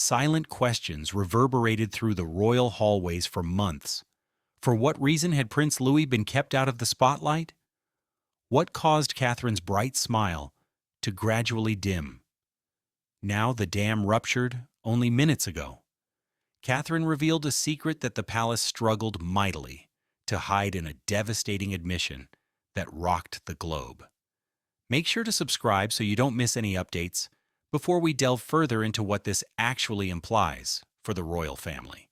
silent questions reverberated through the royal hallways for months. For what reason had Prince Louis been kept out of the spotlight? What caused Catherine's bright smile to gradually dim? Now the dam ruptured only minutes ago. Catherine revealed a secret that the palace struggled mightily to hide in a devastating admission that rocked the globe. Make sure to subscribe so you don't miss any updates before we delve further into what this actually implies for the royal family.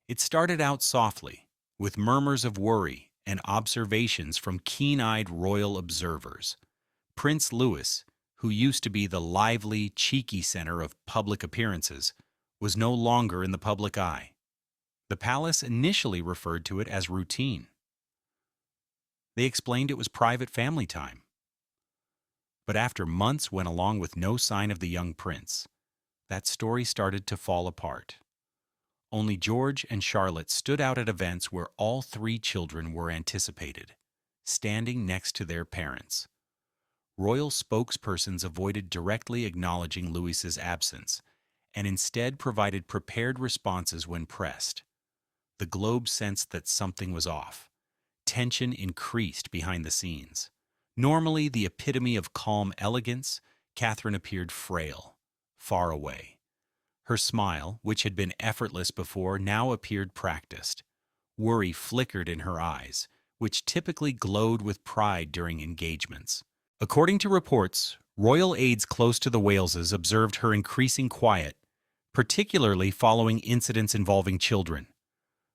It started out softly, with murmurs of worry and observations from keen-eyed royal observers. Prince Louis, who used to be the lively, cheeky center of public appearances, was no longer in the public eye. The palace initially referred to it as routine. They explained it was private family time. But after months went along with no sign of the young prince, that story started to fall apart. Only George and Charlotte stood out at events where all three children were anticipated, standing next to their parents. Royal spokespersons avoided directly acknowledging Louis's absence and instead provided prepared responses when pressed. The Globe sensed that something was off. Tension increased behind the scenes. Normally the epitome of calm elegance, Catherine appeared frail, far away. Her smile, which had been effortless before, now appeared practiced. Worry flickered in her eyes, which typically glowed with pride during engagements. According to reports, royal aides close to the Waleses observed her increasing quiet, particularly following incidents involving children.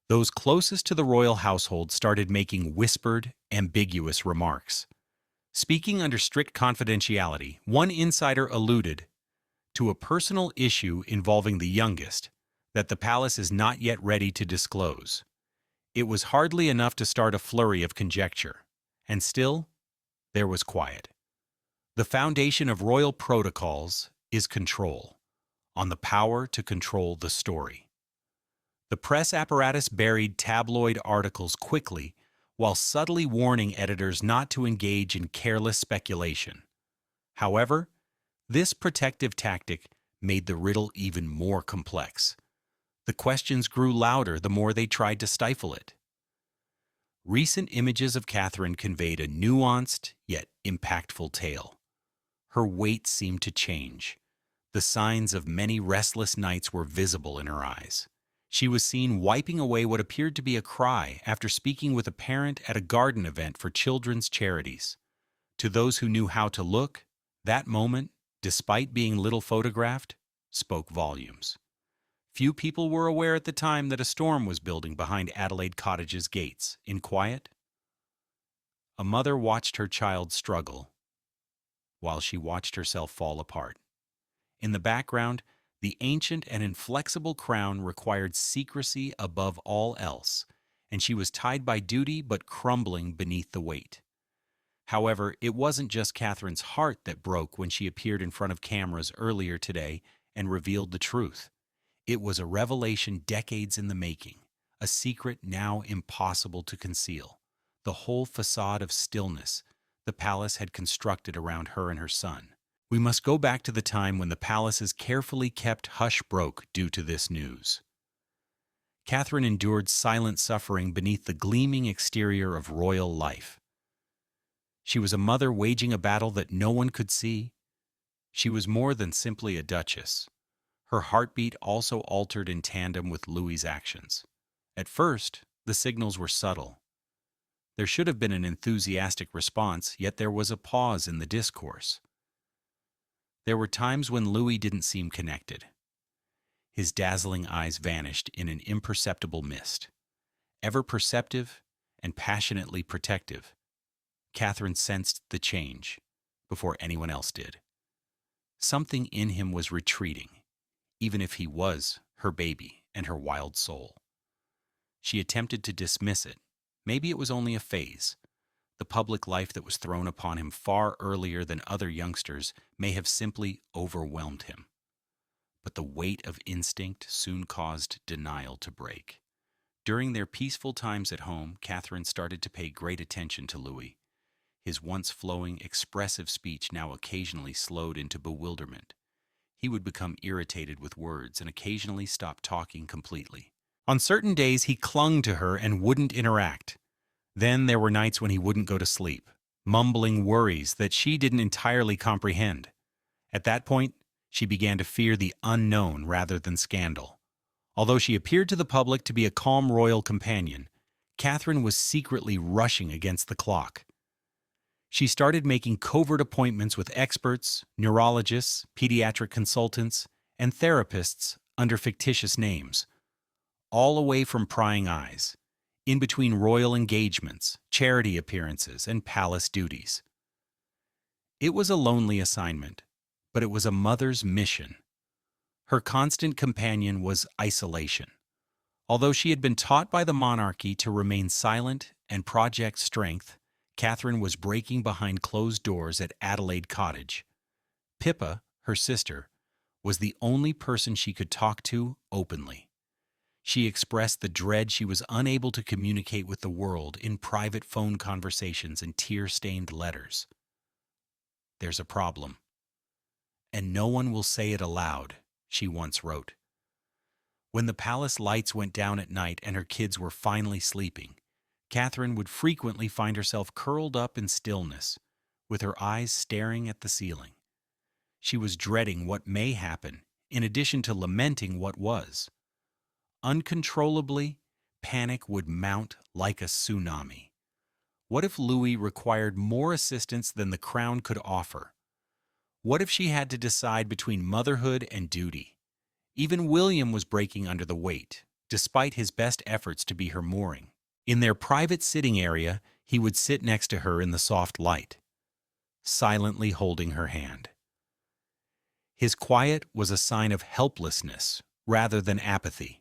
Those closest to the royal household started making whispered, ambiguous remarks. Speaking under strict confidentiality, one insider alluded to a personal issue involving the youngest that the palace is not yet ready to disclose. It was hardly enough to start a flurry of conjecture, and still, there was quiet. The foundation of royal protocols is control, on the power to control the story. The press apparatus buried tabloid articles quickly while subtly warning editors not to engage in careless speculation. However, this protective tactic made the riddle even more complex. The questions grew louder the more they tried to stifle it. Recent images of Catherine conveyed a nuanced yet impactful tale. Her weight seemed to change. The signs of many restless nights were visible in her eyes. She was seen wiping away what appeared to be a cry after speaking with a parent at a garden event for children's charities. To those who knew how to look, that moment, despite being little photographed, spoke volumes. Few people were aware at the time that a storm was building behind Adelaide Cottage's gates. In quiet, a mother watched her child struggle while she watched herself fall apart. In the background, the ancient and inflexible crown required secrecy above all else, and she was tied by duty but crumbling beneath the weight. However, it wasn't just Catherine's heart that broke when she appeared in front of cameras earlier today and revealed the truth. It was a revelation decades in the making, a secret now impossible to conceal. The whole facade of stillness the palace had constructed around her and her son. We must go back to the time when the palace's carefully kept hush broke due to this news. Catherine endured silent suffering beneath the gleaming exterior of royal life. She was a mother waging a battle that no one could see. She was more than simply a duchess. Her heartbeat also altered in tandem with Louis's actions. At first, the signals were subtle. There should have been an enthusiastic response, yet there was a pause in the discourse. There were times when Louis didn't seem connected. His dazzling eyes vanished in an imperceptible mist. Ever perceptive and passionately protective, Catherine sensed the change before anyone else did. Something in him was retreating, even if he was her baby and her wild soul. She attempted to dismiss it. Maybe it was only a phase. The public life that was thrown upon him far earlier than other youngsters may have simply overwhelmed him. But the weight of instinct soon caused denial to break. During their peaceful times at home, Catherine started to pay great attention to Louis. His once flowing, expressive speech now occasionally slowed into bewilderment. he would become irritated with words and occasionally stop talking completely. On certain days, he clung to her and wouldn't interact. Then there were nights when he wouldn't go to sleep, mumbling worries that she didn't entirely comprehend. At that point, she began to fear the unknown rather than scandal. Although she appeared to the public to be a calm royal companion, Catherine was secretly rushing against the clock. She started making covert appointments with experts, neurologists, pediatric consultants, and therapists under fictitious names, all away from prying eyes, in between royal engagements, charity appearances, and palace duties. It was a lonely assignment, but it was a mother's mission. Her constant companion was isolation. Although she had been taught by the monarchy to remain silent and project strength, Catherine was breaking behind closed doors at Adelaide Cottage. Pippa, her sister, was the only person she could talk to openly. She expressed the dread she was unable to communicate with the world in private phone conversations and tear-stained letters. "There's a problem, and no one will say it aloud," she once wrote. When the palace lights went down at night and her kids were finally sleeping, Catherine would frequently find herself curled up in stillness, with her eyes staring at the ceiling. She was dreading what may happen, in addition to lamenting what was. Uncontrollably, panic would mount like a tsunami. What if Louis required more assistance than the crown could offer? What if she had to decide between motherhood and duty? Even William was breaking under the weight, despite his best efforts to be her mooring. In their private sitting area, he would sit next to her in the soft light, silently holding her hand. His quiet was a sign of helplessness rather than apathy.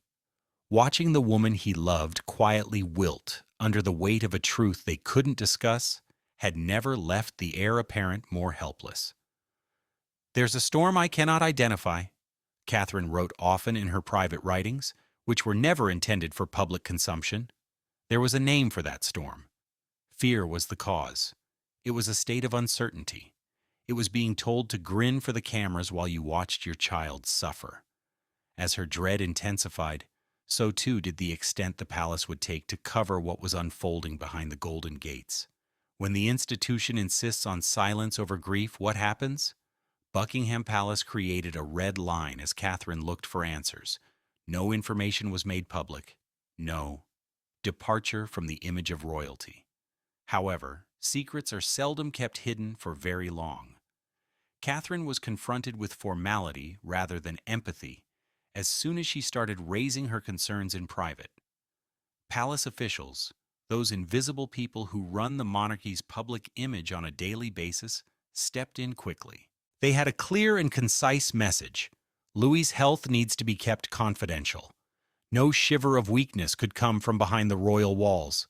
Watching the woman he loved quietly wilt under the weight of a truth they couldn't discuss had never left the heir apparent more helpless. "There's a storm I cannot identify," Catherine wrote often in her private writings, which were never intended for public consumption. There was a name for that storm. Fear was the cause. It was a state of uncertainty. It was being told to grin for the cameras while you watched your child suffer. As her dread intensified, so too did the extent the palace would take to cover what was unfolding behind the golden gates. When the institution insists on silence over grief, what happens? Buckingham Palace created a red line as Catherine looked for answers. No information was made public. No departure from the image of royalty. However, secrets are seldom kept hidden for very long. Catherine was confronted with formality rather than empathy as soon as she started raising her concerns in private. Palace officials, those invisible people who run the monarchy's public image on a daily basis, stepped in quickly. They had a clear and concise message. Louis's health needs to be kept confidential. No shiver of weakness could come from behind the royal walls.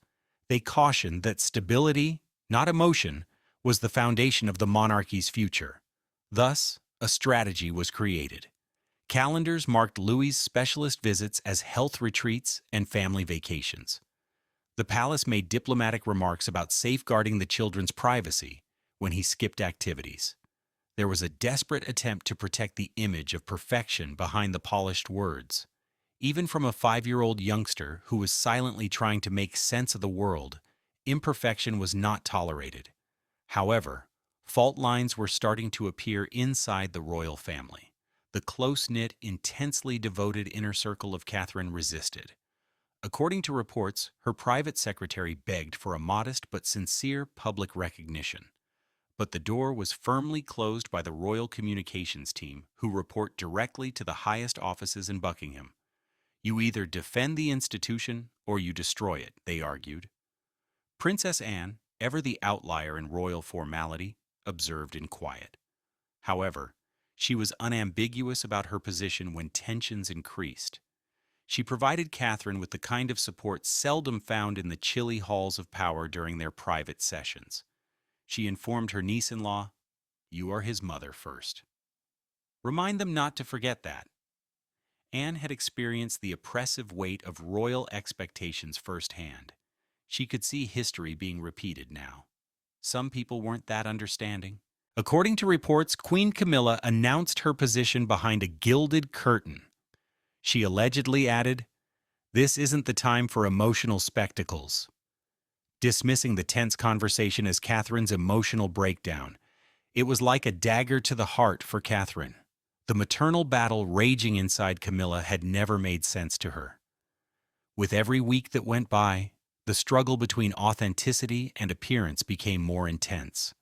They cautioned that stability, not emotion, was the foundation of the monarchy's future. Thus, a strategy was created. Calendars marked Louis's specialist visits as health retreats and family vacations. The palace made diplomatic remarks about safeguarding the children's privacy when he skipped activities. There was a desperate attempt to protect the image of perfection behind the polished words. Even from a 5-year-old youngster who was silently trying to make sense of the world, imperfection was not tolerated. However, fault lines were starting to appear inside the royal family. The close-knit, intensely devoted inner circle of Catherine resisted. According to reports, her private secretary begged for a modest but sincere public recognition. But the door was firmly closed by the royal communications team, who report directly to the highest offices in Buckingham. "You either defend the institution or you destroy it," they argued. Princess Anne, ever the outlier in royal formality, observed in quiet. However, she was unambiguous about her position when tensions increased. She provided Catherine with the kind of support seldom found in the chilly halls of power during their private sessions. She informed her niece-in-law, "You are his mother first. Remind them not to forget that." Anne had experienced the oppressive weight of royal expectations firsthand. She could see history being repeated now. Some people weren't that understanding. According to reports, Queen Camilla announced her position behind a gilded curtain. She allegedly added, "This isn't the time for emotional spectacles," dismissing the tense conversation as Catherine's emotional breakdown. It was like a dagger to the heart for Catherine. The maternal battle raging inside Camilla had never made sense to her. With every week that went by, the struggle between authenticity and appearance became more intense.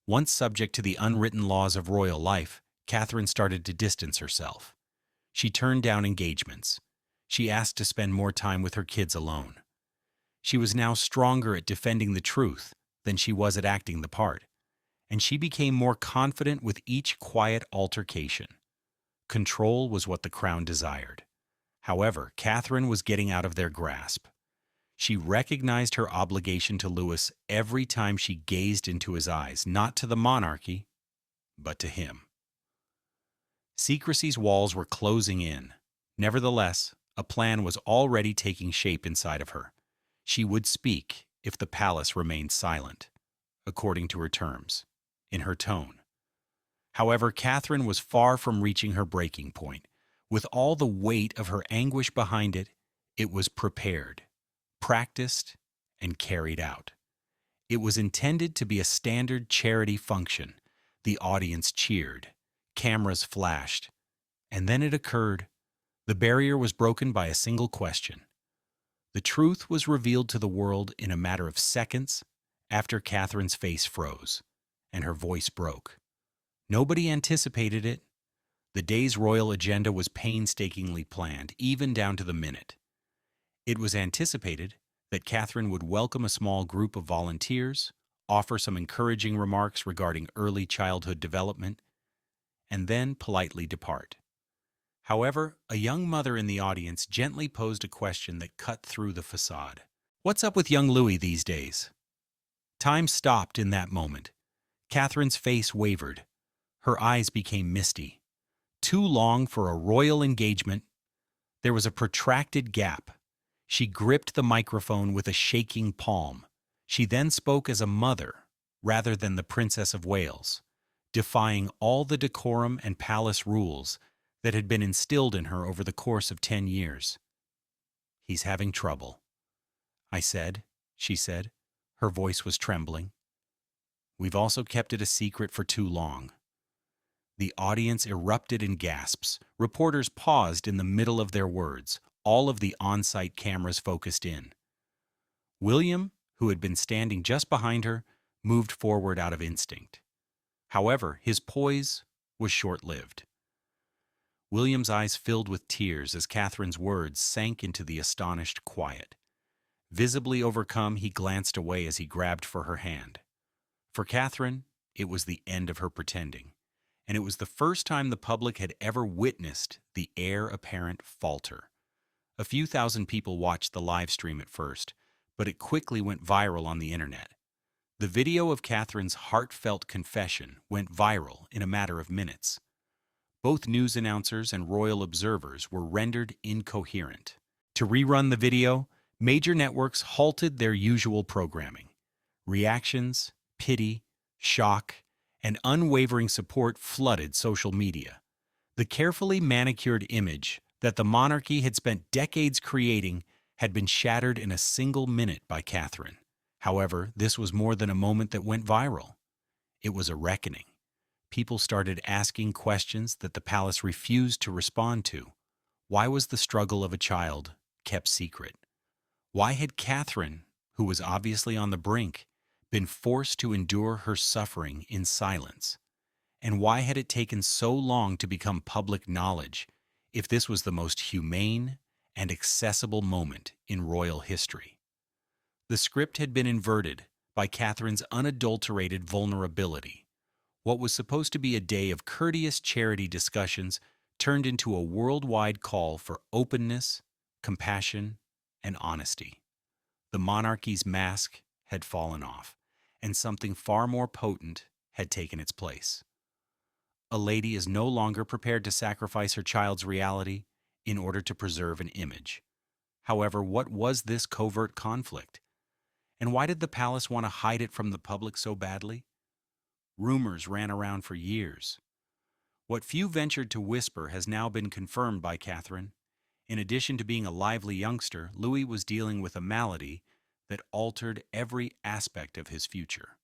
Once subject to the unwritten laws of royal life, Catherine started to distance herself. She turned down engagements. She asked to spend more time with her kids alone. She was now stronger at defending the truth than she was at acting the part, and she became more confident with each quiet altercation. Control was what the crown desired. However, Catherine was getting out of their grasp. She recognized her obligation to Louis every time she gazed into his eyes, not to the monarchy, but to him. Secrecy's walls were closing in. Nevertheless, a plan was already taking shape inside of her. She would speak if the palace remained silent, according to her terms, in her tone. However, Catherine was far from reaching her breaking point. With all the weight of her anguish behind it, it was prepared, practiced, and carried out. It was intended to be a standard charity function. The audience cheered, cameras flashed, and then it occurred. The barrier was broken by a single question. The truth was revealed to the world in a matter of seconds after Catherine's face froze and her voice broke. Nobody anticipated it. The day's royal agenda was painstakingly planned, even down to the minute. It was anticipated that Catherine would welcome a small group of volunteers, offer some encouraging remarks regarding early childhood development, and then politely depart. However, a young mother in the audience gently posed a question that cut through the facade. "What's up with young Louis these days?" Time stopped in that moment. Catherine's face wavered. Her eyes became misty. Too long for a royal engagement. There was a protracted gap. She gripped the microphone with a shaking palm. She then spoke as a mother, rather than the Princess of Wales, defying all the decorum and palace rules that had been instilled in her over the course of 10 years. "He's having trouble," she said. Her voice was trembling. "We've also kept it a secret for too long." The audience erupted in gasps. Reporters paused in the middle of their words. All of the on-site cameras focused in. William, who had been standing just behind her, moved forward out of instinct. However, his poise was short-lived. William's eyes filled with tears as Catherine's words sank into the astonished quiet. Visibly overcome, he glanced away as he grabbed for her hand. For Catherine, it was the end of her pretending, and it was the first time the public had ever witnessed the heir apparent falter. A few thousand people watched the live stream at first, but it quickly went viral on the internet. The video of Catherine's heartfelt confession went viral in a matter of minutes. Both news announcers and royal observers were rendered incoherent. To rerun the video, major networks halted their usual programming. Reactions, pity, shock, and unwavering support flooded social media. The carefully manicured image that the monarchy had spent decades creating had been shattered in a single minute by Catherine. However, this was more than a moment that went viral. It was a reckoning. People started asking questions that the palace refused to respond to. Why was the struggle of a child kept secret? Why had Catherine, who was obviously on the brink, been forced to endure her suffering in silence? And why had it taken so long to become public knowledge if this was the most humane and accessible moment in royal history? The script had been inverted by Catherine's unadulterated vulnerability. What was supposed to be a day of courteous charity discussions turned into a worldwide call for openness, compassion, and honesty. The monarchy's mask had fallen off, and something far more potent had taken its place. A lady is no longer prepared to sacrifice her child's reality in order to preserve an image. However, what was this covert conflict? And why did the palace want to hide it from the public so badly? Rumors ran around for years. What few ventured to whisper has now been confirmed by Catherine. In addition to being a lively youngster, Louis was dealing with a malady that altered every aspect of his future.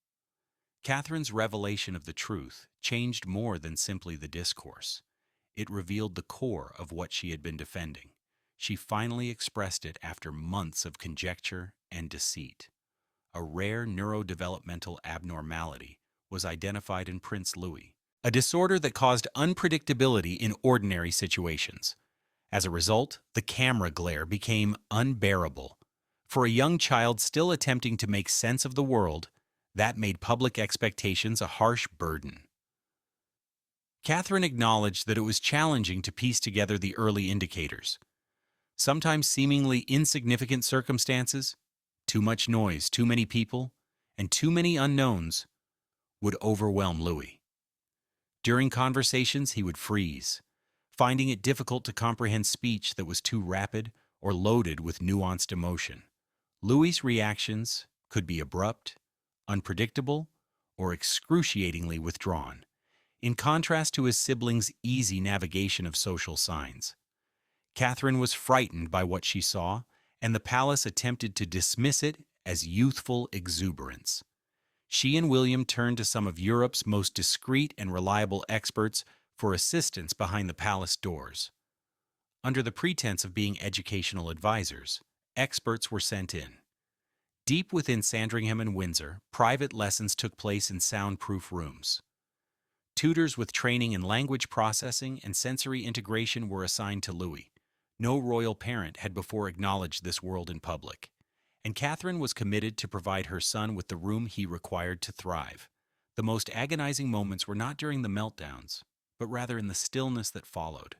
Catherine's revelation of the truth changed more than simply the discourse. It revealed the core of what she had been defending. She finally expressed it after months of conjecture and deceit. A rare neurodevelopmental abnormality was identified in Prince Louis, a disorder that caused unpredictability in ordinary situations. As a result, the camera glare became unbearable. For a young child still attempting to make sense of the world, that made public expectations a harsh burden. Catherine acknowledged that it was challenging to piece together the early indicators. Sometimes seemingly insignificant circumstances, too much noise, too many people, and too many unknowns would overwhelm Louis. During conversations, he would freeze, finding it difficult to comprehend speech that was too rapid or loaded with nuanced emotion. Louis's reactions could be abrupt, unpredictable, or excruciatingly withdrawn, in contrast to his siblings' easy navigation of social signs. Catherine was frightened by what she saw, and the palace attempted to dismiss it as youthful exuberance. She and William turned to some of Europe's most discreet and reliable experts for assistance behind the palace doors. Under the pretense of being educational advisors, experts were sent in. Deep within Sandringham and Windsor, private lessons took place in soundproof rooms. Tutors with training in language processing and sensory integration were assigned to Louis. No royal parent had before acknowledged this world in public, and Catherine was committed to provide her son with the room he required to thrive. The most agonizing moments were not during the meltdowns, but rather in the stillness that followed,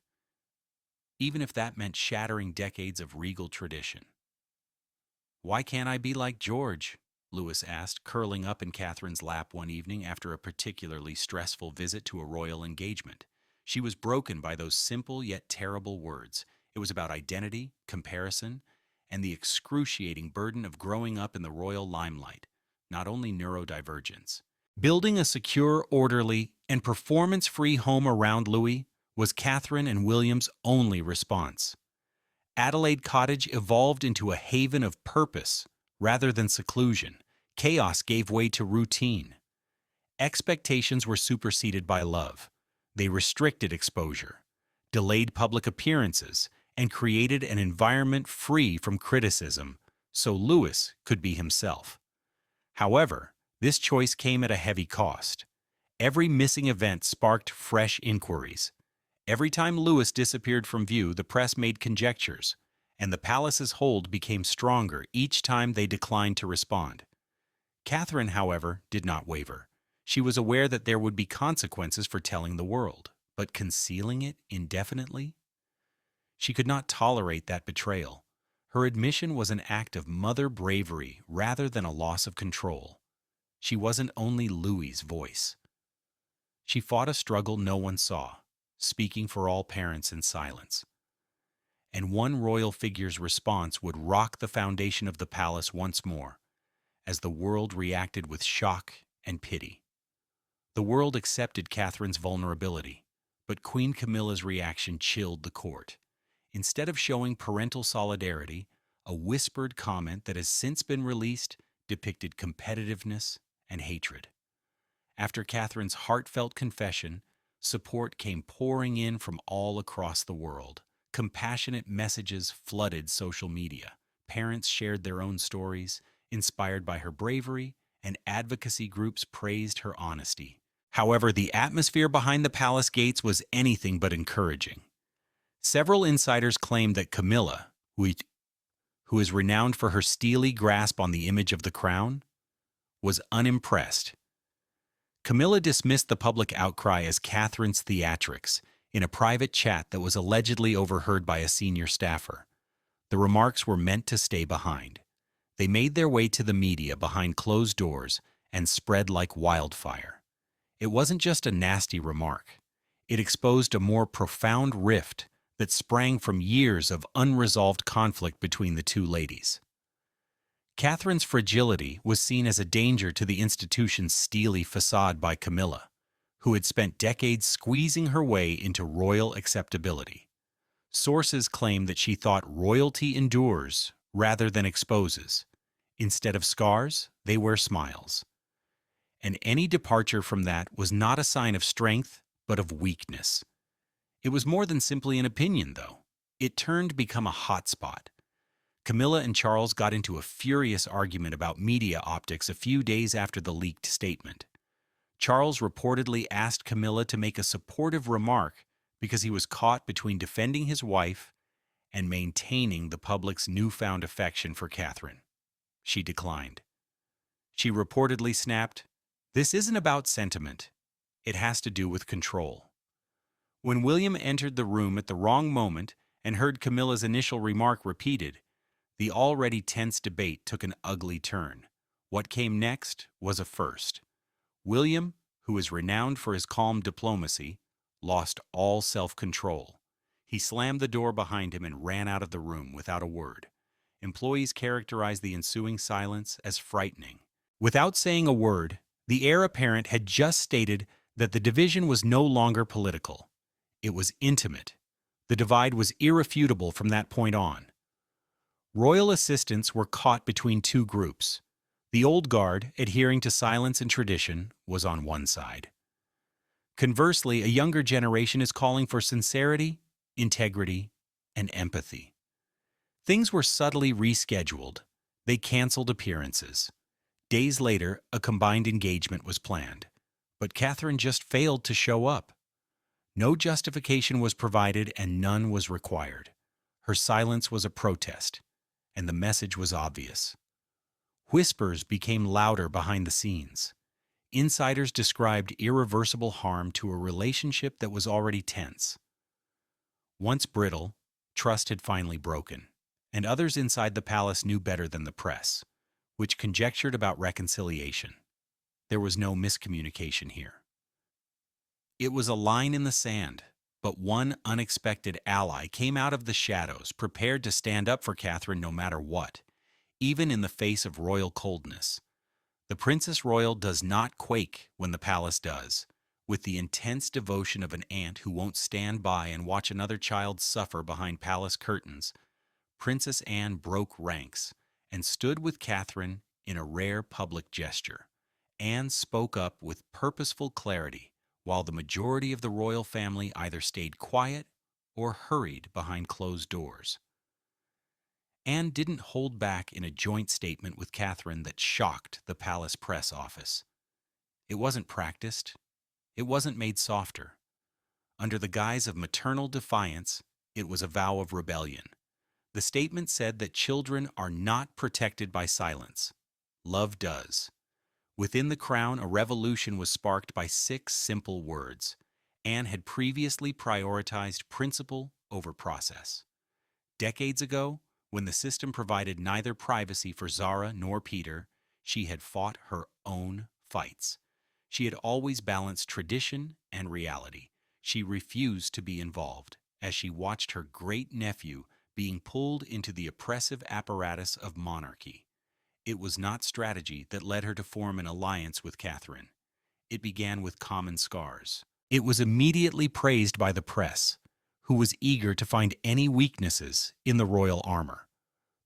even if that meant shattering decades of regal tradition. "Why can't I be like George?" Louis asked, curling up in Catherine's lap one evening after a particularly stressful visit to a royal engagement. She was broken by those simple yet terrible words. It was about identity, comparison, and the excruciating burden of growing up in the royal limelight, not only neurodivergence. Building a secure, orderly, and performance-free home around Louis was Catherine and William's only response. Adelaide Cottage evolved into a haven of purpose rather than seclusion. Chaos gave way to routine. Expectations were superseded by love. They restricted exposure, delayed public appearances, and created an environment free from criticism so Louis could be himself. However, this choice came at a heavy cost. Every missing event sparked fresh inquiries. Every time Louis disappeared from view, the press made conjectures, and the palace's hold became stronger each time they declined to respond. Catherine, however, did not waver. She was aware that there would be consequences for telling the world, but concealing it indefinitely? She could not tolerate that betrayal. Her admission was an act of mother bravery rather than a loss of control. She wasn't only Louis's voice. She fought a struggle no one saw, speaking for all parents in silence. And one royal figure's response would rock the foundation of the palace once more, as the world reacted with shock and pity. The world accepted Catherine's vulnerability, but Queen Camilla's reaction chilled the court. Instead of showing parental solidarity, a whispered comment that has since been released depicted competitiveness and hatred. After Catherine's heartfelt confession, support came pouring in from all across the world. Compassionate messages flooded social media. Parents shared their own stories, inspired by her bravery, and advocacy groups praised her honesty. However, the atmosphere behind the palace gates was anything but encouraging. Several insiders claimed that Camilla, who is renowned for her steely grasp on the image of the crown, was unimpressed. Camilla dismissed the public outcry as Catherine's theatrics in a private chat that was allegedly overheard by a senior staffer. The remarks were meant to stay behind. They made their way to the media behind closed doors and spread like wildfire. It wasn't just a nasty remark. It exposed a more profound rift that sprang from years of unresolved conflict between the two ladies. Catherine's fragility was seen as a danger to the institution's steely facade by Camilla, who had spent decades squeezing her way into royal acceptability. Sources claim that she thought royalty endures rather than exposes. Instead of scars, they wear smiles. And any departure from that was not a sign of strength, but of weakness. It was more than simply an opinion, though. It turned to become a hotspot. Camilla and Charles got into a furious argument about media optics a few days after the leaked statement. Charles reportedly asked Camilla to make a supportive remark because he was caught between defending his wife and maintaining the public's newfound affection for Catherine. She declined. She reportedly snapped, "This isn't about sentiment. It has to do with control." When William entered the room at the wrong moment and heard Camilla's initial remark repeated, the already tense debate took an ugly turn. What came next was a first. William, who is renowned for his calm diplomacy, lost all self-control. He slammed the door behind him and ran out of the room without a word. Employees characterized the ensuing silence as frightening. Without saying a word, the heir apparent had just stated that the division was no longer political. It was intimate. The divide was irrefutable from that point on. Royal assistants were caught between two groups. The old guard, adhering to silence and tradition, was on one side. Conversely, a younger generation is calling for sincerity, integrity, and empathy. Things were subtly rescheduled. They canceled appearances. Days later, a combined engagement was planned. But Catherine just failed to show up. No justification was provided and none was required. Her silence was a protest, and the message was obvious. Whispers became louder behind the scenes. Insiders described irreversible harm to a relationship that was already tense. Once brittle, trust had finally broken, and others inside the palace knew better than the press, which conjectured about reconciliation. There was no miscommunication here. It was a line in the sand, but one unexpected ally came out of the shadows, prepared to stand up for Catherine no matter what, even in the face of royal coldness. The Princess Royal does not quake when the palace does. With the intense devotion of an aunt who won't stand by and watch another child suffer behind palace curtains, Princess Anne broke ranks and stood with Catherine in a rare public gesture. Anne spoke up with purposeful clarity, while the majority of the royal family either stayed quiet or hurried behind closed doors. Anne didn't hold back in a joint statement with Catherine that shocked the palace press office. It wasn't practiced. It wasn't made softer. Under the guise of maternal defiance, it was a vow of rebellion. The statement said that children are not protected by silence. Love does. Within the crown, a revolution was sparked by 6 simple words. Anne had previously prioritized principle over process. Decades ago, when the system provided neither privacy for Zara nor Peter, she had fought her own fights. She had always balanced tradition and reality. She refused to be involved, as she watched her great-nephew being pulled into the oppressive apparatus of monarchy. It was not strategy that led her to form an alliance with Catherine. It began with common scars. It was immediately praised by the press, who was eager to find any weaknesses in the royal armor.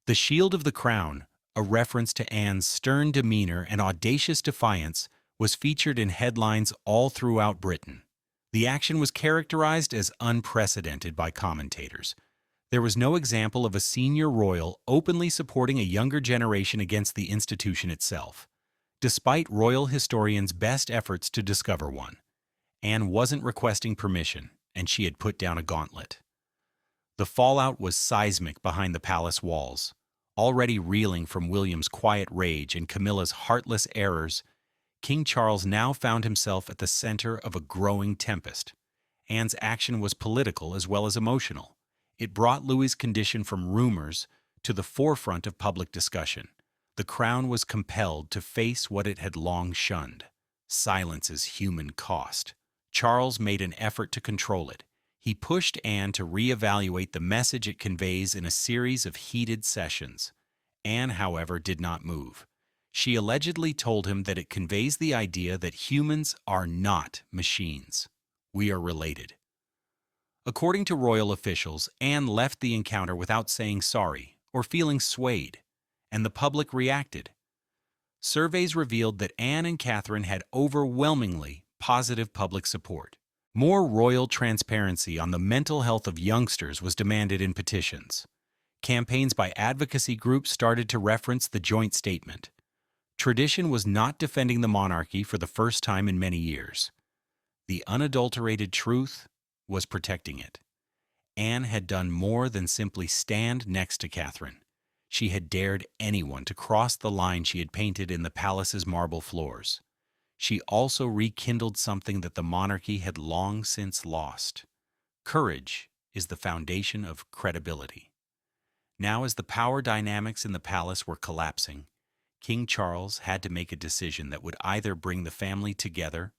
The Shield of the Crown, a reference to Anne's stern demeanor and audacious defiance, was featured in headlines all throughout Britain. The action was characterized as unprecedented by commentators. There was no example of a senior royal openly supporting a younger generation against the institution itself, despite royal historians' best efforts to discover one. Anne wasn't requesting permission, and she had put down a gauntlet. The fallout was seismic behind the palace walls. Already reeling from William's quiet rage and Camilla's heartless errors, King Charles now found himself at the center of a growing tempest. Anne's action was political as well as emotional. It brought Louis's condition from rumors to the forefront of public discussion. The crown was compelled to face what it had long shunned: silence's human cost. Charles made an effort to control it. He pushed Anne to reevaluate the message it conveys in a series of heated sessions. Anne, however, did not move. She allegedly told him that it conveys the idea that humans are not machines. We are related. According to royal officials, Anne left the encounter without saying sorry or feeling swayed, and the public reacted. Surveys revealed that Anne and Catherine had overwhelmingly positive public support. More royal transparency on the mental health of youngsters was demanded in petitions. Campaigns by advocacy groups started to reference the joint statement. Tradition was not defending the monarchy for the first time in many years. The unadulterated truth was protecting it. Anne had done more than simply stand next to Catherine. She had dared anyone to cross the line she had painted in the palace's marble floors. She also rekindled something that the monarchy had long since lost. Courage is the foundation of credibility. Now, as the power dynamics in the palace were collapsing, King Charles had to make a decision that would either bring the family together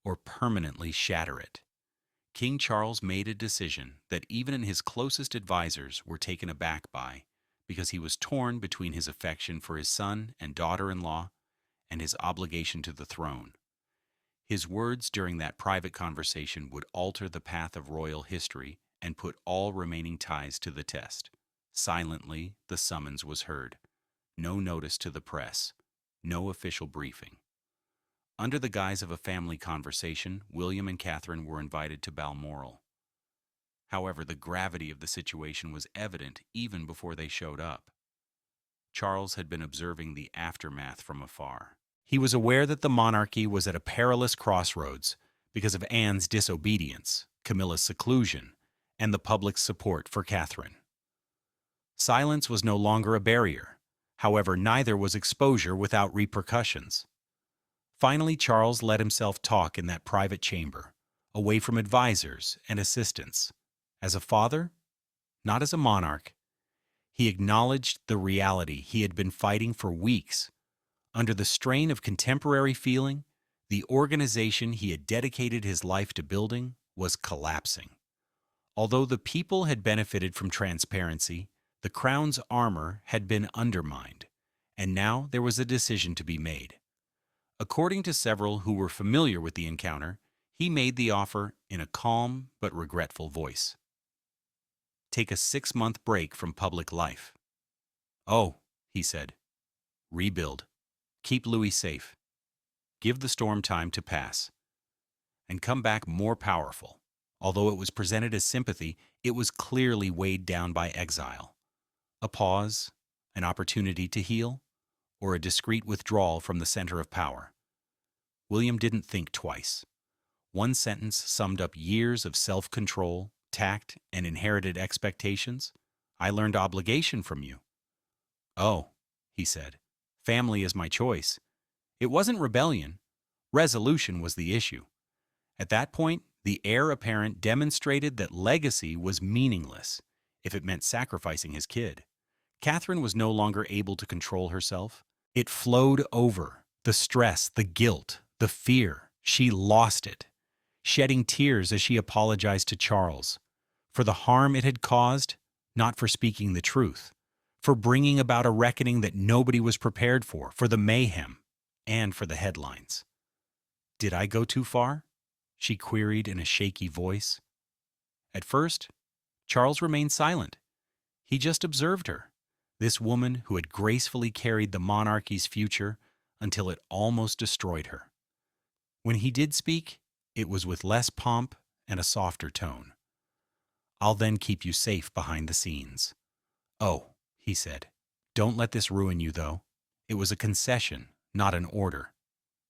or permanently shatter it. King Charles made a decision that even his closest advisors were taken aback by, because he was torn between his affection for his son and daughter-in-law and his obligation to the throne. His words during that private conversation would alter the path of royal history and put all remaining ties to the test. Silently, the summons was heard. No notice to the press. No official briefing. Under the guise of a family conversation, William and Catherine were invited to Balmoral. However, the gravity of the situation was evident even before they showed up. Charles had been observing the aftermath from afar. He was aware that the monarchy was at a perilous crossroads because of Anne's disobedience, Camilla's seclusion, and the public's support for Catherine. Silence was no longer a barrier. However, neither was exposure without repercussions. Finally, Charles let himself talk in that private chamber, away from advisors and assistants. As a father, not as a monarch, he acknowledged the reality he had been fighting for weeks. Under the strain of contemporary feeling, the organization he had dedicated his life to building was collapsing. Although the people had benefited from transparency, the crown's armor had been undermined, and now there was a decision to be made. According to several who were familiar with the encounter, he made the offer in a calm but regretful voice. Take a 6-month break from public life. Oh, he said. Rebuild. Keep Louis safe. Give the storm time to pass. And come back more powerful. Although it was presented as sympathy, it was clearly weighed down by exile. A pause, an opportunity to heal, or a discreet withdrawal from the center of power. William didn't think twice. One sentence summed up years of self-control, tact, and inherited expectations. I learned obligation from you. Oh, he said, family is my choice. It wasn't rebellion. Resolution was the issue. At that point, the heir apparent demonstrated that legacy was meaningless if it meant sacrificing his kid. Catherine was no longer able to control herself. It flowed over. The stress, the guilt, the fear. She lost it, shedding tears as she apologized to Charles for the harm it had caused, not for speaking the truth, for bringing about a reckoning that nobody was prepared for the mayhem, and for the headlines. Did I go too far? She queried in a shaky voice. At first, Charles remained silent. He just observed her, this woman who had gracefully carried the monarchy's future until it almost destroyed her. When he did speak, it was with less pomp and a softer tone. I'll then keep you safe behind the scenes. Oh, he said, don't let this ruin you, though. It was a concession, not an order.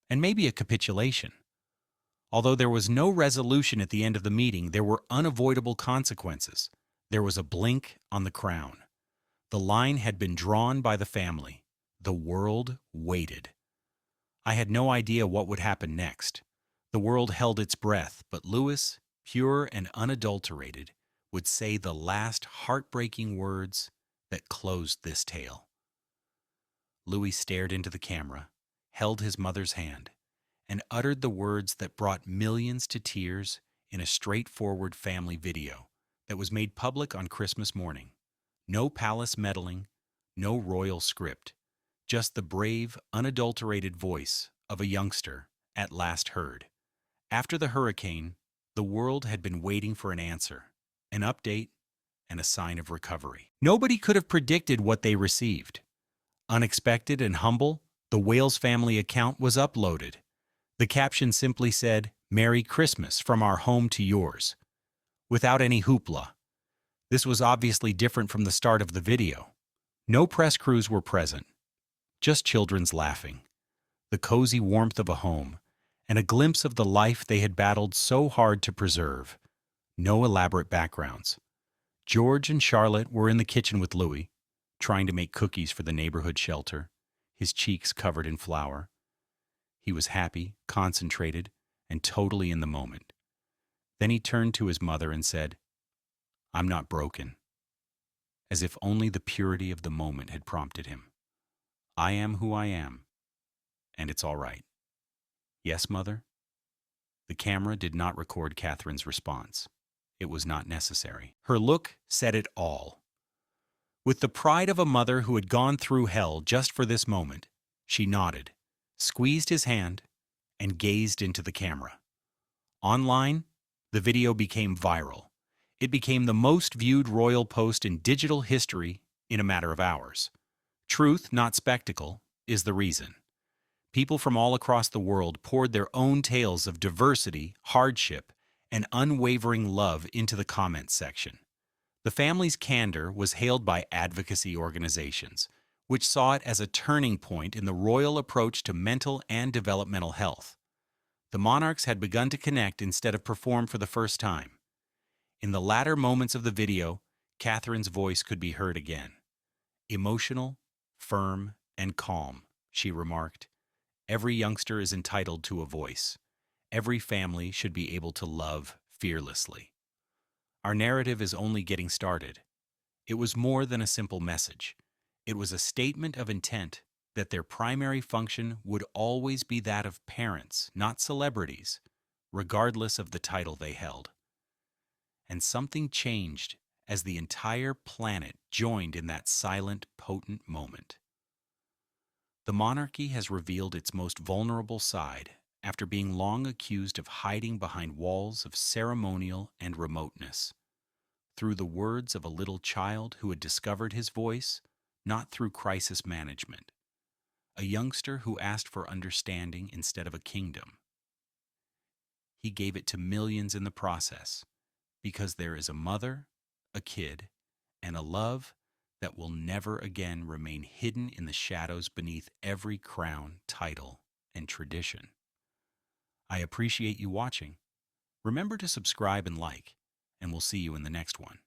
And maybe a capitulation. Although there was no resolution at the end of the meeting, there were unavoidable consequences. There was a blink on the crown. The line had been drawn by the family. The world waited. I had no idea what would happen next. The world held its breath, but Louis, pure and unadulterated, would say the last heartbreaking words that closed this tale. Louis stared into the camera, held his mother's hand, and uttered the words that brought millions to tears in a straightforward family video that was made public on Christmas morning. No palace meddling, No royal script, just the brave, unadulterated voice of a youngster at last heard. After the hurricane, the world had been waiting for an answer, an update, and a sign of recovery. Nobody could have predicted what they received. Unexpected and humble, the Wales family account was uploaded. The caption simply said, "Merry Christmas from our home to yours," without any hoopla. This was obviously different from the start of the video. No press crews were present, just children's laughing, the cozy warmth of a home, and a glimpse of the life they had battled so hard to preserve. No elaborate backgrounds. George and Charlotte were in the kitchen with Louis, trying to make cookies for the neighborhood shelter, his cheeks covered in flour. He was happy, concentrated, and totally in the moment. Then he turned to his mother and said, "I'm not broken," as if only the purity of the moment had prompted him. "I am who I am, and it's all right." "Yes, Mother?" The camera did not record Catherine's response. It was not necessary. Her look said it all. With the pride of a mother who had gone through hell just for this moment, she nodded, squeezed his hand, and gazed into the camera. Online, the video became viral. It became the most viewed royal post in digital history in a matter of hours. Truth, not spectacle, is the reason. People from all across the world poured their own tales of diversity, hardship, and unwavering love into the comments section. The family's candor was hailed by advocacy organizations, which saw it as a turning point in the royal approach to mental and developmental health. The monarchs had begun to connect instead of perform for the first time. In the latter moments of the video, Catherine's voice could be heard again. Emotional, firm, and calm, she remarked. "Every youngster is entitled to a voice. Every family should be able to love fearlessly." Our narrative is only getting started. It was more than a simple message. It was a statement of intent that their primary function would always be that of parents, not celebrities, regardless of the title they held. And something changed as the entire planet joined in that silent, potent moment. The monarchy has revealed its most vulnerable side after being long accused of hiding behind walls of ceremonial and remoteness. Through the words of a little child who had discovered his voice, not through crisis management. A youngster who asked for understanding instead of a kingdom. He gave it to millions in the process, because there is a mother, a kid, and a love that will never again remain hidden in the shadows beneath every crown, title, and tradition. I appreciate you watching. Remember to subscribe and like, and we'll see you in the next one.